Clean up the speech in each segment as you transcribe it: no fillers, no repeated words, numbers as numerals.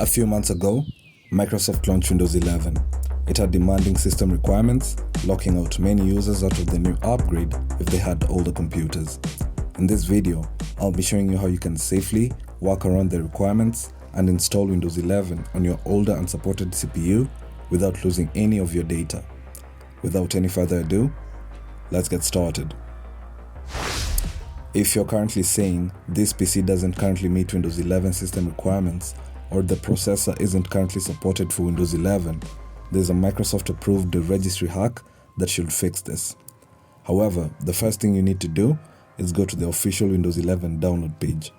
A few months ago, Microsoft launched Windows 11. It had demanding system requirements, locking out many users out of the new upgrade if they had older computers. In this video, I'll be showing you how you can safely work around the requirements and install Windows 11 on your older unsupported CPU without losing any of your data. Without any further ado, let's get started. If you're currently saying this PC doesn't currently meet Windows 11 system requirements, or the processor isn't currently supported for Windows 11, there's a Microsoft approved registry hack that should fix this. However, the first thing you need to do is go to the official Windows 11 download page.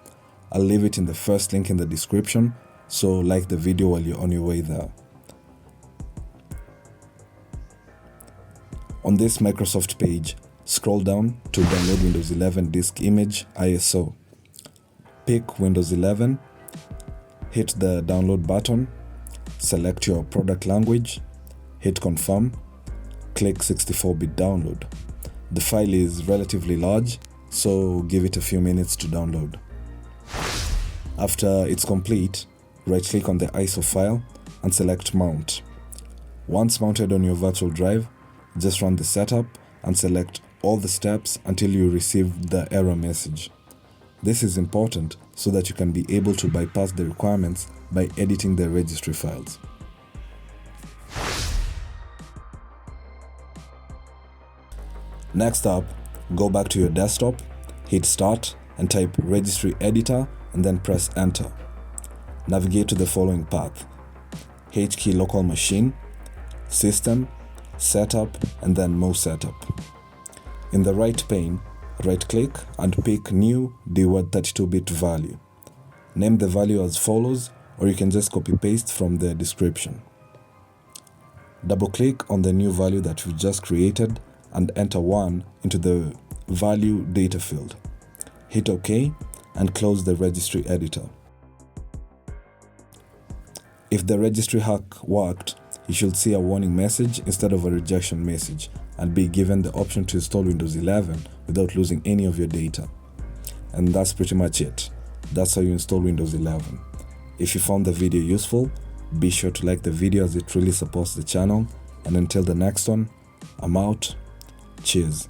I'll leave it in the first link in the description, so like the video while you're on your way there. On this Microsoft page, scroll down to download Windows 11 disk image ISO. Pick Windows 11, hit the download button, select your product language, hit confirm, click 64-bit download. The file is relatively large, so give it a few minutes to download. After it's complete, right-click on the ISO file and select Mount. Once mounted on your virtual drive, just run the setup and select all the steps until you receive the error message. This is important so that you can be able to bypass the requirements by editing the registry files. Next up, go back to your desktop, hit Start and type Registry Editor and then press Enter. Navigate to the following path: H-key local machine, System, Setup, and then MoSetup. In the right pane, right-click and pick New DWORD 32-bit value. Name the value as follows, or you can just copy-paste from the description. Double-click on the new value that we just created and enter 1 into the value data field. Hit OK and close the registry editor. If the registry hack worked, you should see a warning message instead of a rejection message and be given the option to install Windows 11 without losing any of your data. And that's pretty much it. That's how you install Windows 11. If you found the video useful, be sure to like the video as it really supports the channel. And until the next one, I'm out. Cheers.